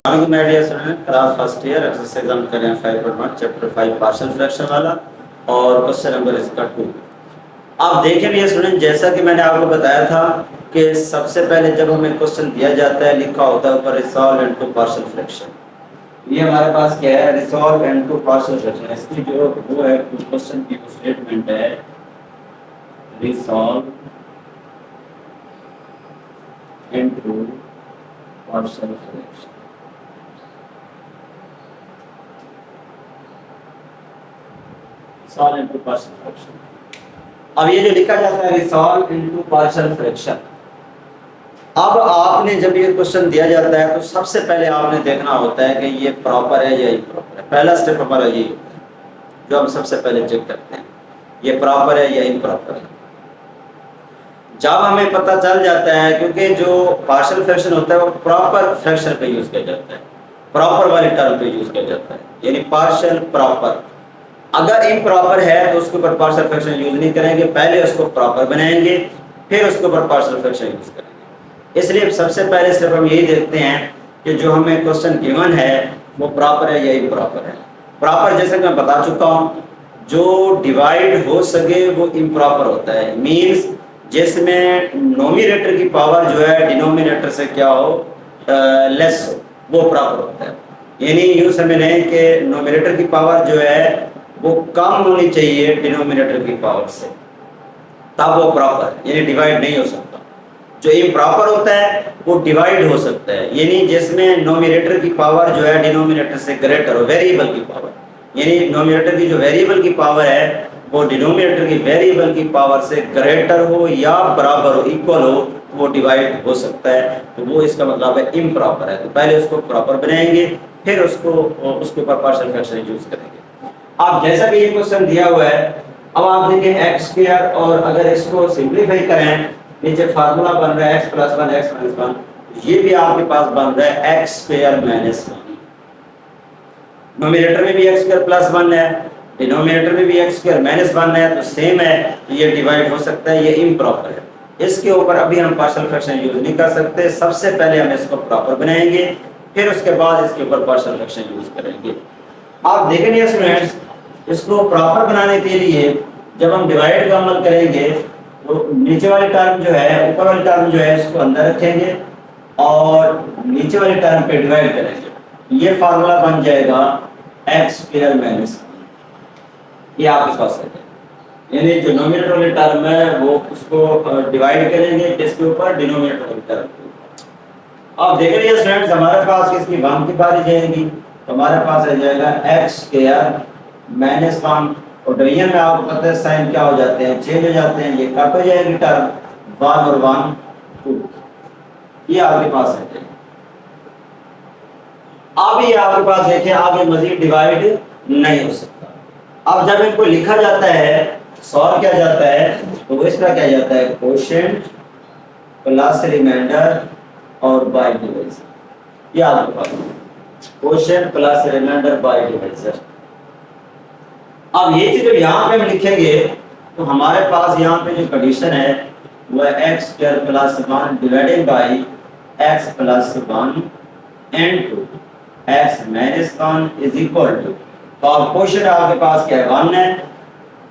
Class first year exercise हम कर रहे हैं 5.1 चैप्टर 5 पार्शियल फ्रैक्शन वाला और क्वेश्चन नंबर इसका 2। आप देखें भैया स्टूडेंट, जैसा कि मैंने आपको बताया था कि सबसे पहले जब हमें क्वेश्चन दिया जाता है लिखा होता है ऊपर रिसॉल्व इनटू पार्शियल फ्रैक्शन। ये हमारे पास क्या है, रिसॉल्व इनटू पार्शियल फ्रैक्शन। इसकी जो वो है क्वेश्चन की स्टेटमेंट है resolve into partial fraction. Resolve into partial fraction. अब ये जो लिखा जाता है रिसॉल्व इनटू पार्शियल फ्रैक्शन, अब आपने जब ये क्वेश्चन दिया जाता है तो सबसे पहले आपने देखना होता है कि ये प्रॉपर है या इम्प्रॉपर है। पहला स्टेप हमारा यही होता है जो हम सबसे पहले चेक करते हैं, ये प्रॉपर है या इम्प्रॉपर है। जब हमें पता चल जाता है, क्योंकि जो पार्शियल फ्रैक्शन होता है वो प्रॉपर फ्रैक्शन पे यूज किया जाता है, प्रॉपर वाले टर्म पे यूज किया जाता है, यानी पार्शियल प्रॉपर। अगर इम्प्रॉपर है तो उसके ऊपर पार्शियल फ्रैक्शन यूज नहीं करेंगे, पहले उसको प्रॉपर बनाएंगे फिर उसके ऊपर पार्शियल फ्रैक्शन यूज करेंगे। इसलिए सबसे पहले सिर्फ हम यही देखते हैं कि जो हमें क्वेश्चन गिवन है वो प्रॉपर है या इम्प्रॉपर है। प्रॉपर जैसे मैं बता चुका हूँ, जो डिवाइड हो सके वो इम्प्रॉपर होता है, मीन्स जिसमें नोमिनेटर की पावर जो है डिनोमिनेटर से क्या हो, लेस हो, वो प्रॉपर होता है। यानी यूँ समझ लें कि नोमिनेटर की पावर जो है वो कम होनी चाहिए डिनोमिनेटर की पावर से, तब वो प्रॉपर है, यानी डिवाइड नहीं हो सकता। जो इम्प्रॉपर होता है वो डिवाइड हो सकता है, यानी जिसमें नोमिनेटर की पावर जो है डिनोमिनेटर से ग्रेटर हो, वेरिएबल की पावर, यानी नोमिनेटर की जो वेरिएबल की पावर है वो डिनोमिनेटर की वेरिएबल की पावर से ग्रेटर हो या बराबर हो, इक्वल हो, तो वो डिवाइड हो सकता है। तो वो इसका मतलब है इम्प्रॉपर है। तो पहले उसको प्रॉपर बनाएंगे फिर उसको उसके ऊपर पार्शियल फ्रैक्शन यूज करेंगे। अब जैसा कि ये क्वेश्चन दिया हुआ है, अब आप देखें एक्स स्क्वायर, और अगर इसको सिंपलीफाई करें, नीचे फार्मूला बन रहा है x + 1 x - 1, ये भी आपके पास बन रहा है x² - 1। नोमिनेटर में भी x² + 1 है, डिनोमिनेटर में भी x² - 1 है, तो सेम है, तो ये डिवाइड हो सकता है, ये इम्प्रॉपर है। इसके ऊपर अभी हम पार्शियल फ्रैक्शन यूज नहीं कर सकते, सबसे पहले हम इसको प्रॉपर बनाएंगे फिर उसके बाद इसके ऊपर पार्शियल फ्रैक्शन यूज करेंगे। आप देखेंगे स्टूडेंट्स, इसको प्रॉपर बनाने के लिए जब हम डिवाइड का अमल करेंगे तो नीचे वाली टर्म जो है, ऊपर वाली टर्म जो है इसको अंदर रखेंगे और नीचे वाली टर्म पे डिवाइड करेंगे। ये फार्मूला बन जाएगा x² - 1। ये आपके पास है, यानी जो नोमिनेटर वाली टर्म है वो उसको डिवाइड करेंगे किसके ऊपर, डिनोमिनेटर वाली टर्म के ऊपर। अब देख रहिए स्टूडेंट्स, हमारे पास किसकी 1 की बारी जाएगी, तो हमारे पास आ जाएगा x² - 1, और डिवीजन में आपको पता है साइन क्या हो जाते हैं, चेंज हो जाते हैं, ये कट हो जाएगी टर्म 1 और 1 2, ये आपके पास है। अब ये आपके पास देखें आगे मजीद डिवाइड नहीं हो सकता। अब जब इनको लिखा जाता है, सॉल्व किया जाता है, तो इस तरह किया जाता है कोशेंट प्लस रिमाइंडर और बाय डिवाइजर। ये आपके पास quotient plus remainder by divisor. अब ये चीज जब यहाँ पे हम लिखेंगे तो हमारे पास यहाँ पे जो कंडीशन है वो है x² + 1 divided by x + 1 into x - 1 is equal to, तो अब क्वेश्चन आपके पास क्या है 1 है,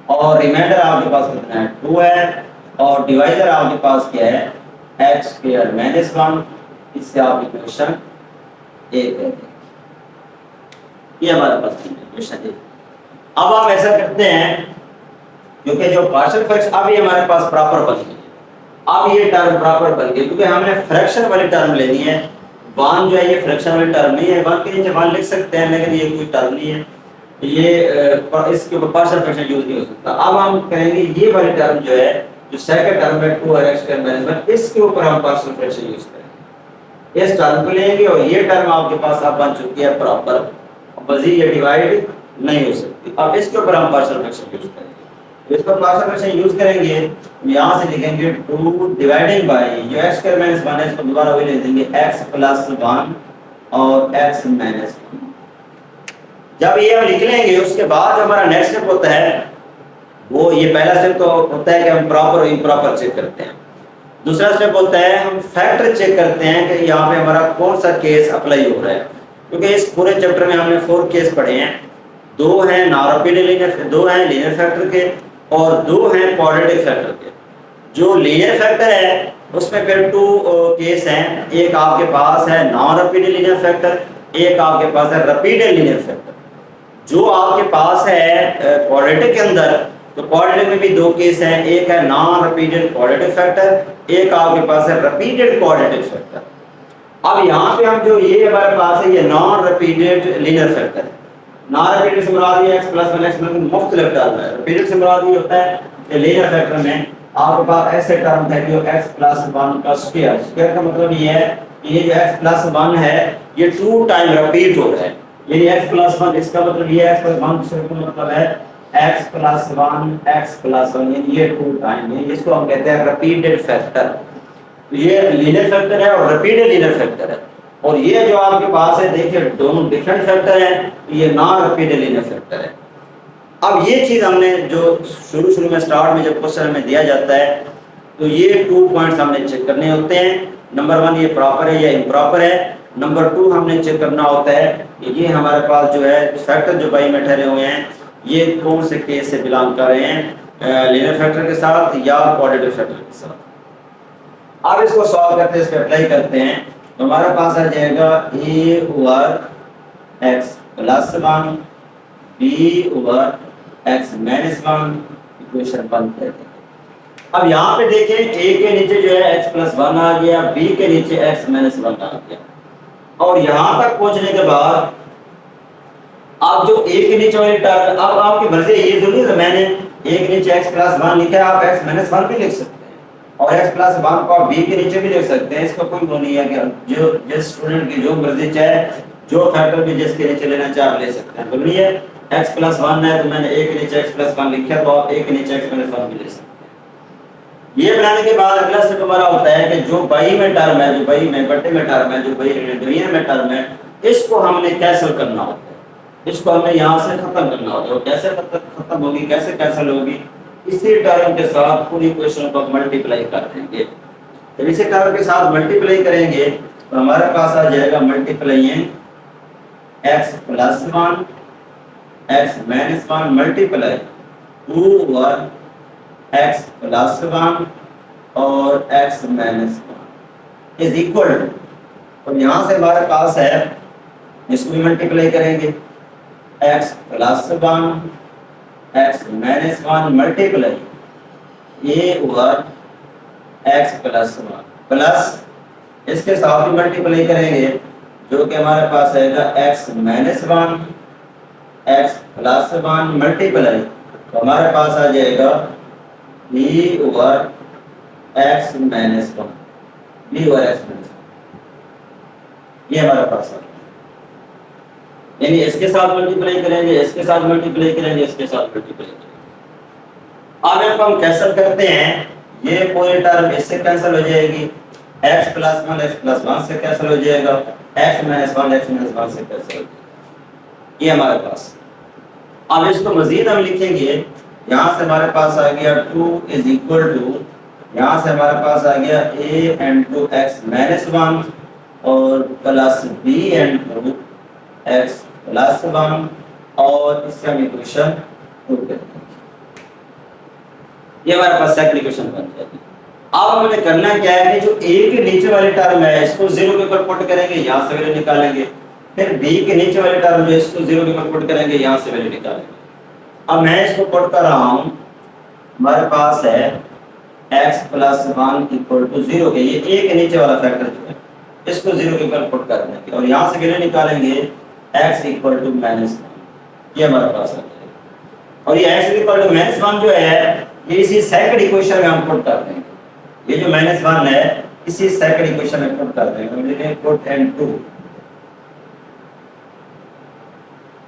और रिमाइंडर आपके पास कितना है 2 है, और डिवाइजर आपके पास क्या है x² - 1। इससे आप इक्वेशन 1 है, ये हमारे पास इक्वेशन 1। अब हम ऐसा करते हैं, क्योंकि जो पार्शियल फ्रैक्शन अभी हमारे पास प्रॉपर बन गई है, अब ये टर्म प्रॉपर बन गई, क्योंकि हमने फ्रैक्शन वाली टर्म लेनी है। 1 जो है ये फ्रैक्शन वाली टर्म नहीं है, 1 के नीचे 1 लिख सकते हैं, लेकिन ये कोई टर्म नहीं है, ये इसके ऊपर पार्शियल फ्रैक्शन यूज नहीं हो सकता। अब हम कहेंगे ये वाली टर्म जो है, जो सेकंड टर्म है 2x² - 1, इसके ऊपर हम पार्शियल फ्रैक्शन यूज करेंगे। इस टर्म को लेंगे और ये टर्म आपके पास अब बन चुकी है प्रॉपर, मजीद ये डिवाइड नहीं हो सकती। अब इसके ऊपर हम पार्शियल फ्रैक्शन यूज करेंगे। इसको पार्शियल फ्रैक्शन यूज करेंगे, यहाँ से लिखेंगे 2 डिवाइडिंग बाय जो x² - 1 है, इसको दोबारा वही लिख देंगे x + 1 और x - 1। जब ये हम लिख लेंगे उसके बाद हमारा नेक्स्ट स्टेप होता है, वो ये पहला स्टेप तो होता है कि हम प्रॉपर और इम्प्रॉपर चेक करते हैं। दूसरा स्टेप होता है हम फैक्टर चेक करते हैं कि यहाँ पे हमारा कौन सा केस अप्लाई हो रहा है। क्योंकि इस पूरे चैप्टर में हमने 4 केस पढ़े हैं, 2 हैं नॉन रिपीटेड लीनियर, 2 हैं लीनियर फैक्टर के और 2 हैं क्वाड्रेटिक फैक्टर के। जो लीनियर फैक्टर है उसमें फिर 2 केस हैं, एक आपके पास है नॉन रिपीटेड लीनियर फैक्टर, एक आपके पास है रिपीटेड लीनियर फैक्टर। जो आपके पास है क्वाड्रेटिक के अंदर, तो क्वाड्रेटिक में भी 2 केस हैं, एक है नॉन रिपीटेड क्वाड्रेटिक फैक्टर, एक आपके पास है रिपीटेड क्वाड्रेटिक फैक्टर। अब यहाँ पे हम जो ये हमारे पास है ये नॉन रिपीटेड लीनियर फैक्टर है। नॉन रिपीटेड से मुराद ये x + 1 x मुख्तलिफ टर्म है। रिपीटेड से मुराद ये होता है कि लीनियर फैक्टर में आपके पास ऐसे टर्म है जो x + 1 का स्क्वायर। स्क्वायर का मतलब ये है कि ये जो x + 1 है ये 2 टाइम रिपीट हो रहा है। यानी x + 1 इसका मतलब ये x + 1 से मतलब है x + 1 यानी ये 2 टाइम है। इसको हम कहते हैं रिपीटेड फैक्टर। ये लीनियर फैक्टर है और रिपीटेड लीनियर फैक्टर है। और ये जो आपके पास है देखिए दोनों डिफरेंट फैक्टर हैं, ये नॉन रिपीटेड लीनियर फैक्टर है। अब ये चीज़ हमने जो शुरू में स्टार्ट में जब क्वेश्चन में दिया जाता है तो ये 2 पॉइंट्स हमने चेक करने होते हैं। नंबर 1 ये प्रॉपर है या इम्प्रॉपर है। नंबर 2 हमने चेक करना होता है कि ये हमारे पास जो है फैक्टर जो बाई में ठहरे हुए हैं ये कौन से केस से बिलोंग कर रहे हैं, लीनियर फैक्टर के साथ या क्वाड्रेटिक फैक्टर के साथ। अब इसको सॉल्व करते हैं, इसको अप्लाई करते हैं तो हमारे पास आ जाएगा a/x + 1 b/x - 1 इक्वेशन 1 कहते हैं। अब यहाँ पे देखें a के नीचे जो है x + 1 आ गया, b के नीचे x - 1 आ गया। और यहाँ तक पहुँचने के बाद आप जो a के नीचे वाली टर्म, अब आपकी मर्जी ये जरूरी है मैंने a के नीचे x + 1 लिखा है, आप x - 1 भी लिख सकते हैं और x + 1 को आप b के नीचे भी लिख सकते हैं। इसका कोई वो नहीं है कि जो जिस स्टूडेंट की जो मर्जी चाहे जो फैक्टर भी जिसके नीचे लेना चाहे आप ले सकते हैं। बोलिए x + 1 है तो मैंने a के नीचे x + 1 लिखा तो आप a के नीचे x - 1 भी ले सकते हैं। ये बनाने के बाद अगला स्टेप हमारा होता है कि जो बाई में टर्म है, जो बाई में बट्टे में टर्म है, जो बाई डिवीजन में टर्म है, इसको हमने कैंसिल करना होता है। इसको हमें यहाँ से खत्म करना होता है। कैसे खत्म होगी, कैसे कैंसिल होगी, इसी टर्म के साथ पूरी इक्वेशन को मल्टीप्लाई कर देंगे। जब इसी टर्म के साथ मल्टीप्लाई करेंगे तो हमारे पास आ जाएगा multiplying x + 1 x - 1 multiply 2/x + 1 और x - 1 इज इक्वल टू, और यहाँ से हमारे पास है इसको भी मल्टीप्लाई करेंगे x + 1 x - 1 multiply a/x + 1 plus इसके साथ भी मल्टीप्लाई करेंगे जो कि हमारे पास आएगा x - 1 x + 1 मल्टीप्लाई, तो हमारे पास आ जाएगा b/x - 1 b/x - 1 ये हमारे पास है। यानी इसके साथ मल्टीप्लाई करेंगे, इसके साथ मल्टीप्लाई करेंगे, इसके साथ मल्टीप्लाई करेंगे। अब इनको हम कैंसिल करते हैं, ये पूरी टर्म इससे कैंसिल हो जाएगी, x + 1 x + 1 से कैंसिल हो जाएगा, x - 1 x - 1 से कैंसिल हो जाएगा। ये हमारे पास। अब इसको मजीद हम लिखेंगे, यहाँ से हमारे पास आ गया 2 इज इक्वल टू, यहाँ से हमारे पास आ गया a × x - 1 और प्लस b × x + 1 और इससे हम इक्वेशन प्रूव करते हैं। ये हमारे पास सेकंड इक्वेशन बन जाएगी। अब हमें करना क्या है कि जो a के नीचे वाली टर्म है इसको 0 के ऊपर पुट करेंगे, यहाँ से वैल्यू निकालेंगे। फिर b के नीचे वाली टर्म है इसको 0 के ऊपर पुट करेंगे, यहाँ से वैल्यू निकालेंगे। अब मैं इसको पुट कर रहा हूँ, हमारे पास है x + 1 = 0 के, ये a के नीचे वाला फैक्टर जो है इसको 0 के ऊपर पुट कर देंगे और यहाँ से वैल्यू निकालेंगे x = -1, ये हमारे पास आ जाएगा। और ये x = -1 जो है ये इसी सेकंड इक्वेशन में हम पुट कर देंगे। ये जो -1 है इसी सेकंड इक्वेशन में पुट कर देंगे। हम लिखेंगे पुट n2,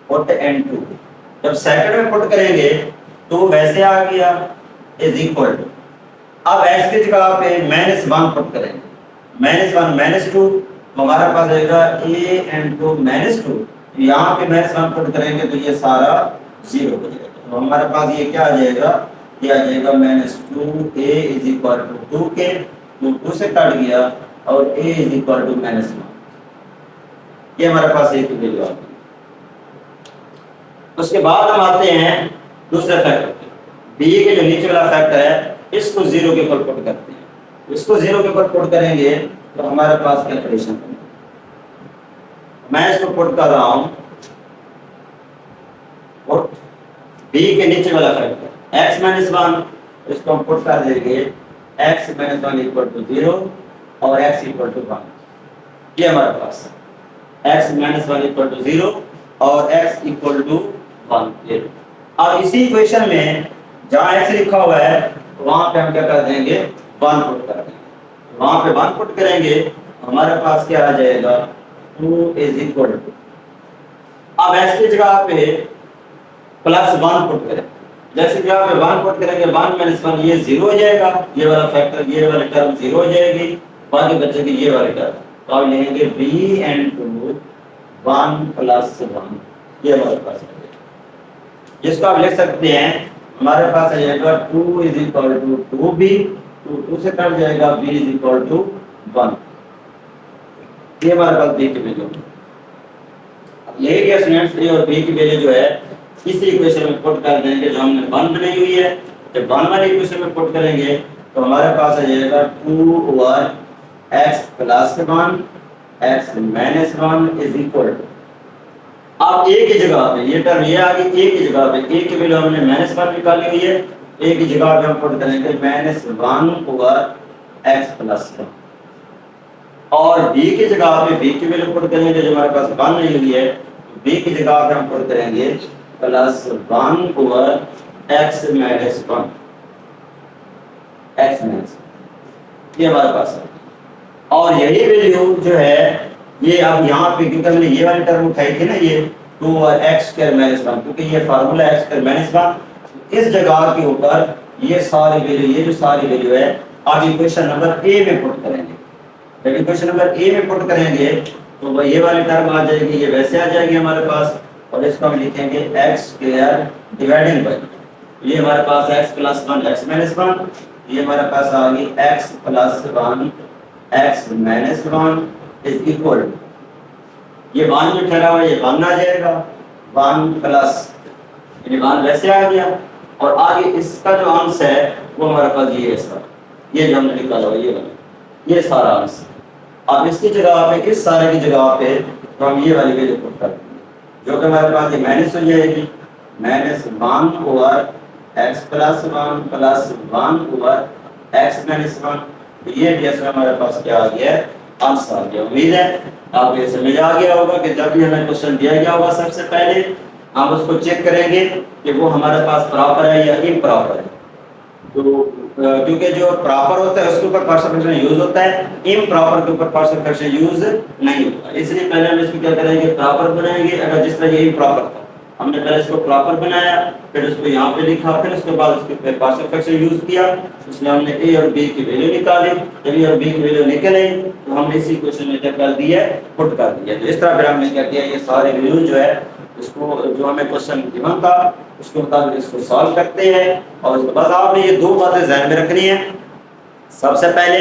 पुट n2। जब सेकंड में पुट करेंगे तो वैसे आ गया इज इक्वल टू, अब x की जगह पे -1 पुट करेंगे, -1 -2 तो हमारे पास आएगा a × -2। यहाँ पे -1 पुट करेंगे तो ये सारा 0 हो जाएगा। तो हमारे पास ये क्या आ जाएगा, ये आ जाएगा -2a = 2 के, 2 से कट गया और a = -1। ये हमारे पास ए की वैल्यू आ गई। उसके बाद हम आते हैं दूसरे फैक्टर पे। बी के जो नीचे वाला फैक्टर है इसको 0 के ऊपर पुट करते हैं। इसको 0 के ऊपर पुट करेंगे तो हमारे पास क्या कंडीशन बनेगी। मैं इसको पुट कर रहा हूं और बी के नीचे वाला फैक्टर x - 1, इसको हम पुट कर देंगे x - 1 = 0 और x = 1। ये हमारे पास x - 1 = 0 और x = 1। ये अब इसी इक्वेशन में जहां x लिखा हुआ है वहां पे हम क्या कर देंगे 1 पुट कर देंगे। वहां पे 1 पुट करेंगे हमारे पास क्या आ जाएगा 2 = अब x की जगह पे +1 पुट करें। जैसे कि आप 1 पुट करेंगे 1 - 1 ये 0 हो जाएगा, ये वाला फैक्टर ये वाली टर्म 0 हो जाएगी, बाकी बचेगी ये वाली टर्म। तो आप लिखेंगे b * 1 + 1 ये हमारे पास है। जिसको आप लिख सकते हैं हमारे पास आ जाएगा 2 = 2b, 2 से कट जाएगा b = 1। ये हमारे पास b की वैल्यू। यही गया स्टूडेंट्स a और b की वैल्यू जो है इसी इक्वेशन में पुट कर देंगे जो हमने 1 बनाई हुई है। जब 1 वाली इक्वेशन में पुट करेंगे तो हमारे पास आ जाएगा 2 ओवर x + 1 x - 1 = अब a की जगह पे ये टर्म ये आ गई, a की जगह पे a की वैल्यू हमने -1 निकाली हुई है, a की जगह पे हम पुट करेंगे -1 ओवर x + 1 और b की जगह पे b की वैल्यू पुट करेंगे जो हमारे पास 1 नहीं हुई है, b की जगह पे हम पुट करेंगे +1 ओवर x - 1 x - ये हमारे पास है। और यही वैल्यू जो है ये अब यहाँ पे क्योंकि हमने ये वाली टर्म उठाई थी ना ये 2 और x² - 1 क्योंकि ये फार्मूला x² - 1 इस जगह के ऊपर ये सारी वैल्यू ये जो सारी वैल्यू है आप इक्वेशन नंबर ए में पुट करेंगे। जब इक्वेशन नंबर ए में पुट करेंगे तो वो ये वाली टर्म आ जाएगी, ये वैसे आ जाएगी हमारे पास और इसको हम लिखेंगे x² डिवाइडिंग बाय ये हमारे पास x + 1 x - 1 ये हमारे पास आ गई x + 1 x - 1 इज इक्वल ये 1 जो ठहरा हुआ है ये 1 आ जाएगा 1 प्लस ये 1 वैसे आ गया और आगे इसका जो अंश है वो हमारे पास ये है सर, ये जो हमने निकाला हुआ ये सारा अंश। अब इसकी जगह पे इस सारे की जगह पे तो हम ये वाली वैल्यू पुट कर देंगे जो कि हमारे पास ये माइनस हो जाएगी -1 over x + 1 plus 1 over x - 1 ये जैसे हमारे पास क्या आ गया आंसर आ गया। उम्मीद है आपको ये समझ आ गया होगा कि जब भी हमें क्वेश्चन दिया गया होगा सबसे पहले हम उसको चेक करेंगे कि वो हमारे पास प्रॉपर है या इम्प्रॉपर है। तो क्योंकि जो प्रॉपर होता है उसके ऊपर पार्शियल फ्रैक्शन यूज होता है, इम्प्रॉपर के ऊपर पार्शियल फ्रैक्शन यूज नहीं होता। इसलिए पहले हम इसको क्या करेंगे प्रॉपर बनाएंगे। अगर जिस तरह ये इम्प्रॉपर था हमने पहले इसको प्रॉपर बनाया फिर उसको यहाँ पे लिखा फिर उसके बाद उसके पार्शियल फ्रैक्शन यूज किया उसमें हमने ए और बी की वैल्यू निकाली। जब ए और बी की वैल्यू निकले तो हमने इसी क्वेश्चन में क्या कर दिया पुट कर दिया। तो इस तरह फिर हमने क्या किया ये सारे वैल्यू जो है इसको जो हमें क्वेश्चन गिवन था उसके मुताबिक इसको सॉल्व करते हैं। और उसके बाद आपने ये दो बातें ध्यान में रखनी है। सबसे पहले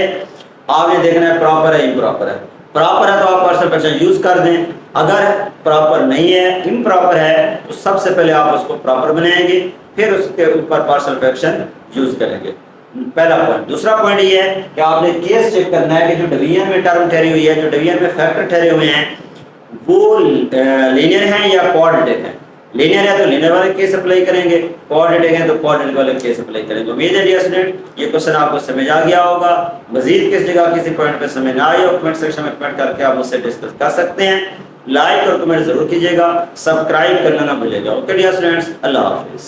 आपने देखना है प्रॉपर है इम्प्रॉपर है। प्रॉपर है तो आप पार्शियल फ्रैक्शन यूज कर दें, अगर प्रॉपर नहीं है इम्प्रॉपर है तो सबसे पहले आप उसको प्रॉपर बनाएंगे फिर उसके ऊपर पार्शियल फ्रैक्शन यूज करेंगे। पहला पॉइंट। दूसरा पॉइंट ये है कि आपने केस चेक करना है कि जो डिवीजन में टर्म ठहरी हुई है जो डिवीजन में फैक्टर ठहरे हुए हैं वो लीनियर हैं या क्वाड्रेटिक हैं। लीनियर है तो लीनियर वाले केस अप्लाई करेंगे, कोऑर्डिनेट है तो कोऑर्डिनेट वाले केस अप्लाई करेंगे। उम्मीद है डियर स्टूडेंट ये क्वेश्चन आपको समझ आ गया होगा। मजीद किस जगह किसी पॉइंट पे समझ ना आए हो कमेंट सेक्शन में कमेंट करके आप मुझसे डिस्कस कर सकते हैं। लाइक और कमेंट जरूर कीजिएगा, सब्सक्राइब करना ना भूलिएगा। ओके डियर स्टूडेंट्स, अल्लाह हाफिज़।